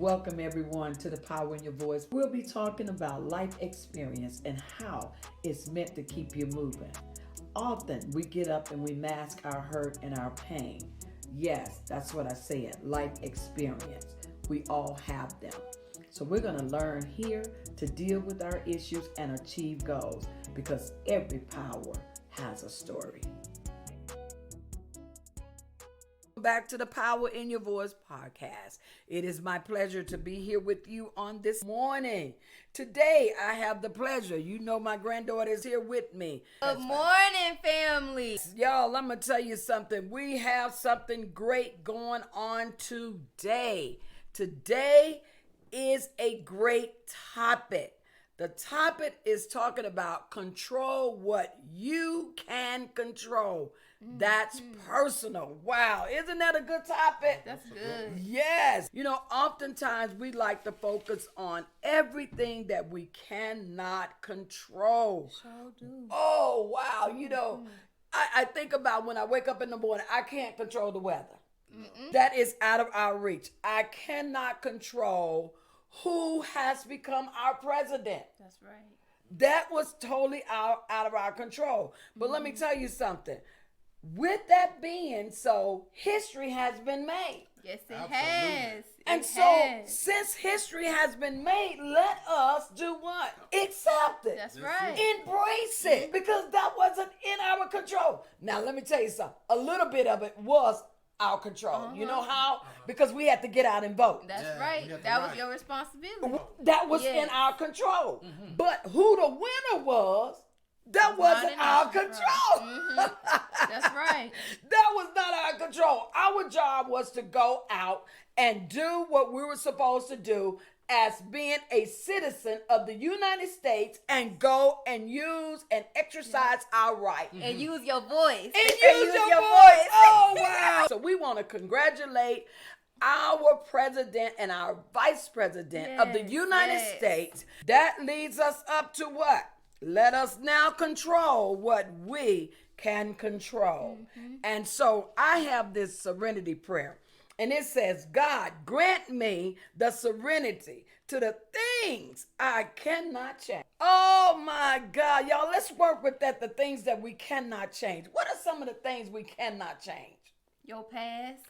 welcome everyone to the Power in Your Voice. We'll be talking about life experience and how it's meant to keep you moving. Often we get up and we mask our hurt and our pain. Yes, that's what I said, life experience. We all have them. So we're going to learn here to deal with our issues and achieve goals because every power has a story. Back to the Power in Your Voice podcast. It is my pleasure to be here with you on this morning. Today, I have the pleasure. You know my granddaughter is here with me. Good morning, family. Y'all, I'm going to tell you something. We have something great going on today. Today is a great topic. The topic is talking about control what you can control. That's personal. Wow. Isn't that a good topic? That's good. Yes. You know, oftentimes we like to focus on everything that we cannot control. Sure do. Oh, wow. You know, I think about when I wake up in the morning, I can't control the weather. That is out of our reach. I cannot control who has become our president. That's right. That was totally out of our control. But let me tell you something. With that being so, history has been made. Yes, it has. And so, since history has been made, let us do what? Accept it. That's right. Embrace it. Because that wasn't in our control. Now, let me tell you something. A little bit of it was our control. You know how? Because we had to get out and vote. That's right. That was your responsibility. That was in our control. But who the winner was, that wasn't our control. That's right. That was not our control. Our job was to go out and do what we were supposed to do as being a citizen of the United States and go and use and exercise our right. And use your voice. And use your voice. Oh, wow. So we want to congratulate our president and our vice president of the United States. That leads us up to what? Let us now control what we can control. And so I have this serenity prayer. And it says, God, grant me the serenity to the things I cannot change. Oh my God, y'all, let's work with that, the things that we cannot change. What are some of the things we cannot change? Your past.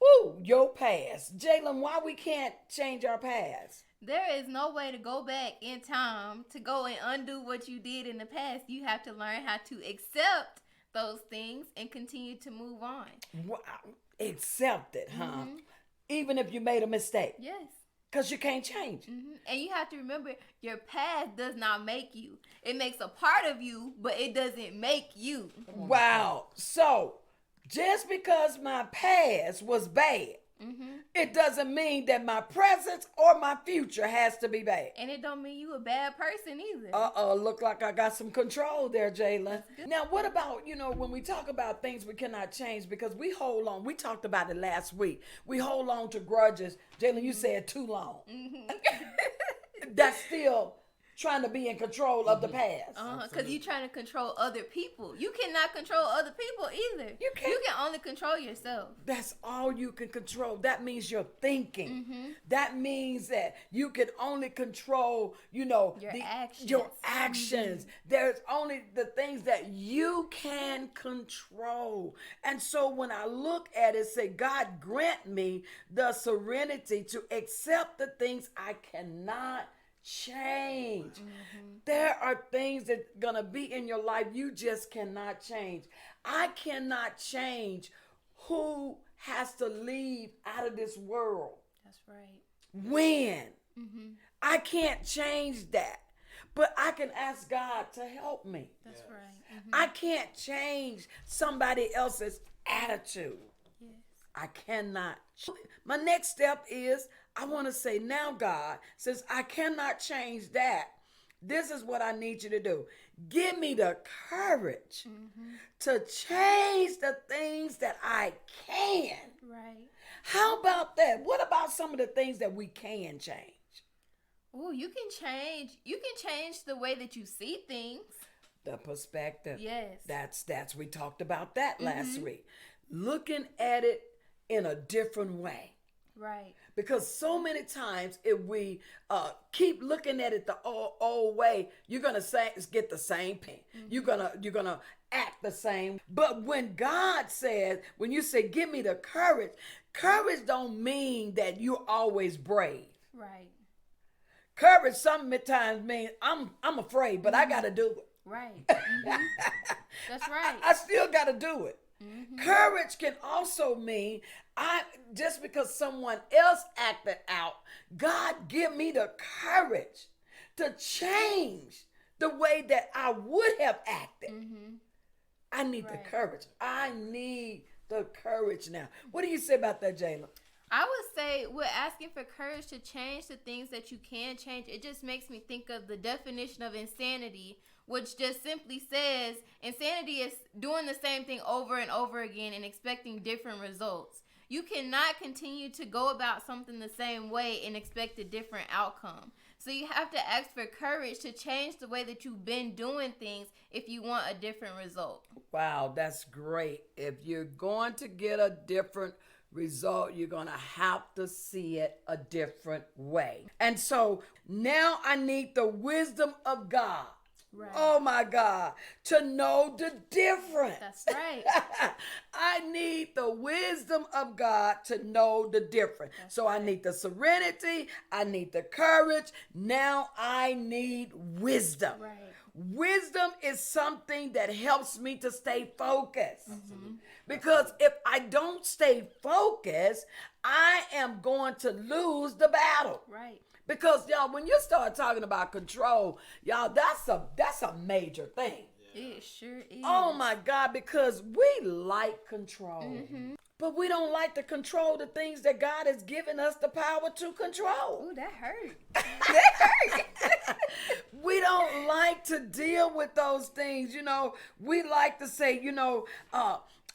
Ooh, your past. Jalen, why we can't change our past? There is no way to go back in time to go and undo what you did in the past. You have to learn how to accept those things and continue to move on. Wow. Accept it, huh? Even if you made a mistake. Yes. Because you can't change. And you have to remember, your past does not make you. It makes a part of you, but it doesn't make you. Wow. So, just because my past was bad, it doesn't mean that my present or my future has to be bad. And it don't mean you a bad person either. Look like I got some control there, Jalen. Now, what about, when we talk about things we cannot change, because we hold on, we talked about it last week. We hold on to grudges. Jalen, you said too long. That's still trying to be in control of the past. Because you're trying to control other people. You cannot control other people either. You can only control yourself. That's all you can control. That means your thinking. That means that you can only control, your actions. There's only the things that you can control. And so when I look at it, say, God, grant me the serenity to accept the things I cannot change. There are things that are gonna be in your life you just cannot change. I cannot change who has to leave out of this world. That's right. When? I can't change that. But I can ask God to help me. That's right. I can't change somebody else's attitude. Yes. I cannot. My next step is I want to say, now, God, since I cannot change that, this is what I need you to do. Give me the courage to change the things that I can. Right. How about that? What about some of the things that we can change? Oh, you can change. You can change the way that you see things. The perspective. Yes. That's we talked about that last week. Looking at it in a different way. Right. Because so many times if we keep looking at it the old way, you're gonna get the same pain. Mm-hmm. You're gonna act the same. But when God says, when you say, "Give me the courage," courage don't mean that you're always brave. Right. Courage sometimes means I'm afraid, but I gotta do it. Right. Mm-hmm. That's right. I still gotta do it. Mm-hmm. Courage can also mean just because someone else acted out, God give me the courage to change the way that I would have acted. Mm-hmm. I need the courage. I need the courage now. What do you say about that, Jayla? I would say we're asking for courage to change the things that you can change. It just makes me think of the definition of insanity, which just simply says insanity is doing the same thing over and over again and expecting different results. You cannot continue to go about something the same way and expect a different outcome. So you have to ask for courage to change the way that you've been doing things if you want a different result. Wow, that's great. If you're going to get a different result, you're going to have to see it a different way. And so now I need the wisdom of God. Right. Oh my God, to know the difference. That's right. I need the wisdom of God to know the difference. That's so right. I need the serenity. I need the courage. Now I need wisdom. Right. Wisdom is something that helps me to stay focused. Mm-hmm. Because if I don't stay focused, I am going to lose the battle. Right. Because, y'all, when you start talking about control, y'all, that's a major thing. It sure is. Oh, my God, because we like control. Mm-hmm. But we don't like to control the things that God has given us the power to control. Ooh, that hurt. That hurt. We don't like to deal with those things. You know, we like to say,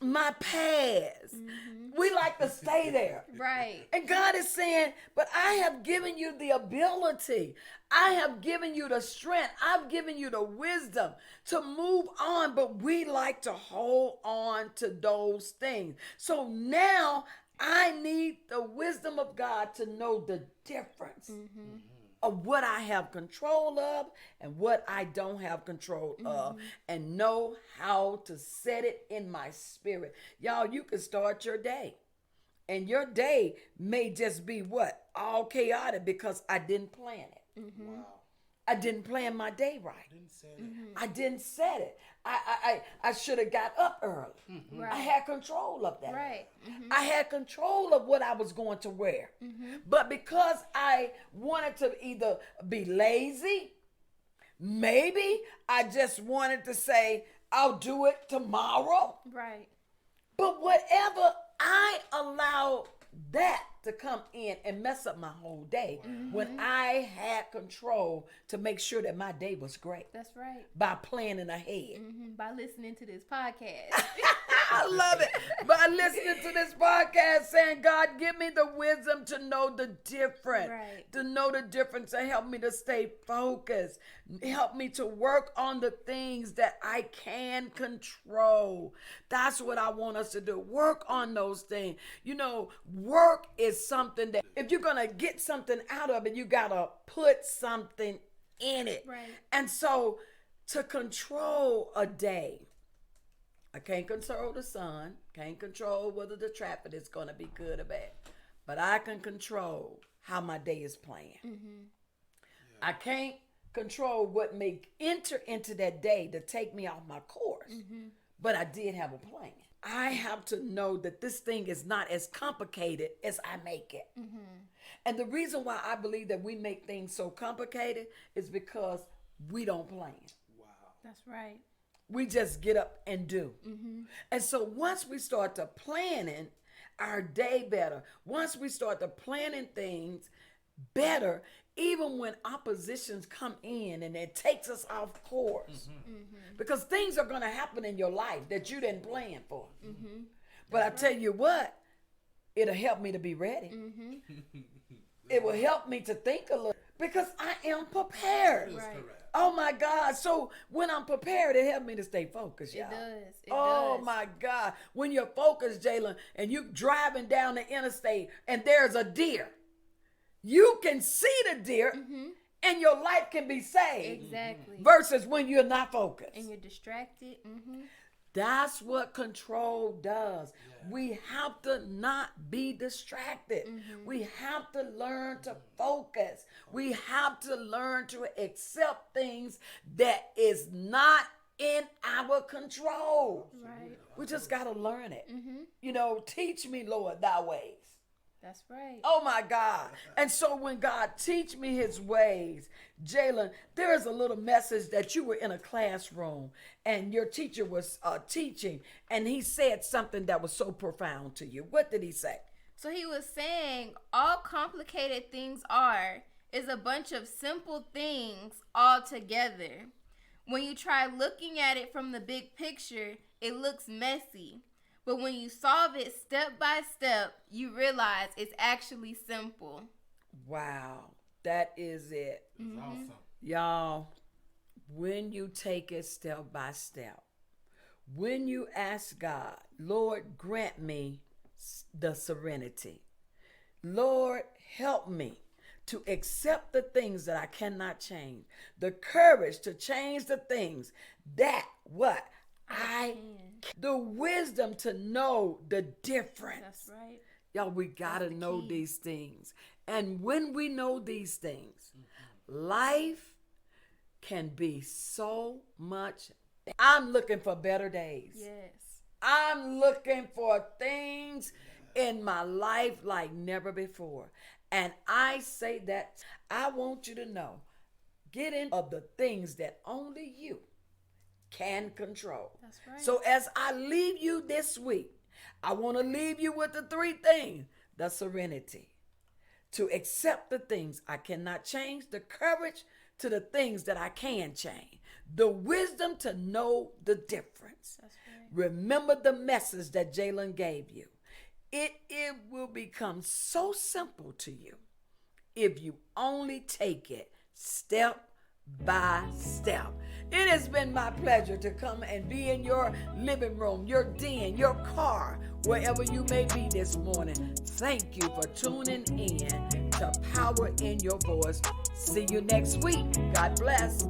my past. Mm-hmm. We like to stay there. Right. And God is saying, but I have given you the ability. I have given you the strength. I've given you the wisdom to move on, but we like to hold on to those things. So now I need the wisdom of God to know the difference. Mm-hmm. Of what I have control of and what I don't have control of, and know how to set it in my spirit. Y'all, you can start your day, and your day may just be all chaotic because I didn't plan it. Mm-hmm. Wow. I didn't plan my day right. I didn't set it. I should have got up early. Mm-hmm. Right. I had control of that. Right. Mm-hmm. I had control of what I was going to wear. Mm-hmm. But because I wanted to either be lazy, maybe I just wanted to say, I'll do it tomorrow. Right. But whatever, I allowed that to come in and mess up my whole day when I had control to make sure that my day was great. That's right. By planning ahead. By listening to this podcast. I love it. By listening to this podcast, saying, God, give me the wisdom to know the difference. Right. To know the difference and help me to stay focused. Help me to work on the things that I can control. That's what I want us to do. Work on those things. You know, work is something that if you're going to get something out of it, you got to put something in it. Right. And so to control a day, I can't control the sun, can't control whether the traffic is going to be good or bad, but I can control how my day is planned. Mm-hmm. Yeah. I can't control what may enter into that day to take me off my course, but I did have a plan. I have to know that this thing is not as complicated as I make it. Mm-hmm. And the reason why I believe that we make things so complicated is because we don't plan. Wow. That's right. We just get up and do. Mm-hmm. And so once we start to planning our day better, once we start to planning things better, even when oppositions come in and it takes us off course, because things are going to happen in your life that you didn't plan for. Mm-hmm. But I tell you what, it'll help me to be ready. Mm-hmm. It will help me to think a little. Because I am prepared. Right. Oh my God. So when I'm prepared, it helps me to stay focused, y'all. It does. It Oh does. my God. When you're focused, Jalen, and you're driving down the interstate and there's a deer, you can see the deer and your life can be saved. Exactly. Versus when you're not focused. And you're distracted. That's what control does. Yeah. We have to not be distracted. We have to learn to focus. We have to learn to accept things that is not in our control. Right. We just got to learn it. You know, teach me, Lord, thy ways. That's right. Oh my God. And so when God teach me his ways, Jalen, there is a little message that you were in a classroom and your teacher was teaching and he said something that was so profound to you. What did he say? So he was saying all complicated things are is a bunch of simple things all together. When you try looking at it from the big picture, it looks messy. But when you solve it step by step, you realize it's actually simple. Wow. That is it. That's awesome. Y'all, when you take it step by step, when you ask God, Lord, grant me the serenity. Lord, help me to accept the things that I cannot change. The courage to change the things that what? The wisdom to know the difference. That's right. Y'all, we gotta know these things. And when we know these things, life can be so much better. I'm looking for better days. Yes. I'm looking for things in my life like never before. And I say that I want you to know, get in of the things that only you can control. That's right. So as I leave you this week, I want to leave you with the three things: the serenity to accept the things I cannot change, the courage to the things that I can change, the wisdom to know the difference. That's right. Remember the message that Jalen gave you. It will become so simple to you if you only take it step by step. It has been my pleasure to come and be in your living room, your den, your car, wherever you may be this morning. Thank you for tuning in to Power in Your Voice. See you next week. God bless.